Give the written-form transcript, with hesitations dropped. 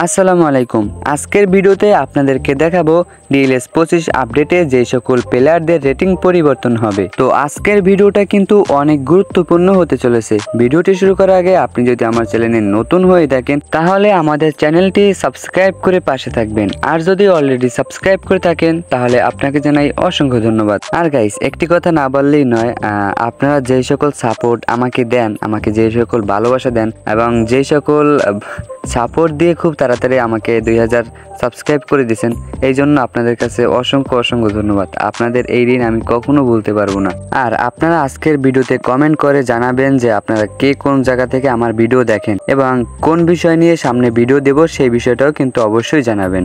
আসসালামু আলাইকুম। আজকের ভিডিওতে আপনাদেরকে দেখাবো ডিএলএস 25 আপডেটে যে সকল প্লেয়ারদের রেটিং পরিবর্তন হবে। তো আজকের ভিডিওটা কিন্তু অনেক গুরুত্বপূর্ণ হতে চলেছে। ভিডিওটি শুরু করার আগে আপনি যদি আমার চ্যানেলে নতুন হয়ে থাকেন তাহলে আমাদের চ্যানেলটি সাবস্ক্রাইব করে পাশে থাকবেন, আর যদি অলরেডি সাবস্ক্রাইব করে থাকেন তাহলে আপনাকে জানাই অসংখ্য ধন্যবাদ। আর গাইস, একটি কথা না বললেই নয়, আপনারা যে সকল সাপোর্ট আমাকে দেন, আমাকে যে সকল ভালোবাসা দেন এবং যে সকল সাপোর্ট দিয়ে খুব তাড়াতাড়ি আমাকে 2000 সাবস্ক্রাইব করে দিয়েছেন, এই জন্য আপনাদের কাছে অসংখ্য ধন্যবাদ। আপনাদের এই ঋণ আমি কখনো ভুলতে পারবো না। আর আপনারা আজকের ভিডিওতে কমেন্ট করে জানাবেন যে আপনারা কে কোন জায়গা থেকে আমার ভিডিও দেখেন এবং কোন বিষয় নিয়ে সামনে ভিডিও দেব সেই বিষয়টাও কিন্তু অবশ্যই জানাবেন।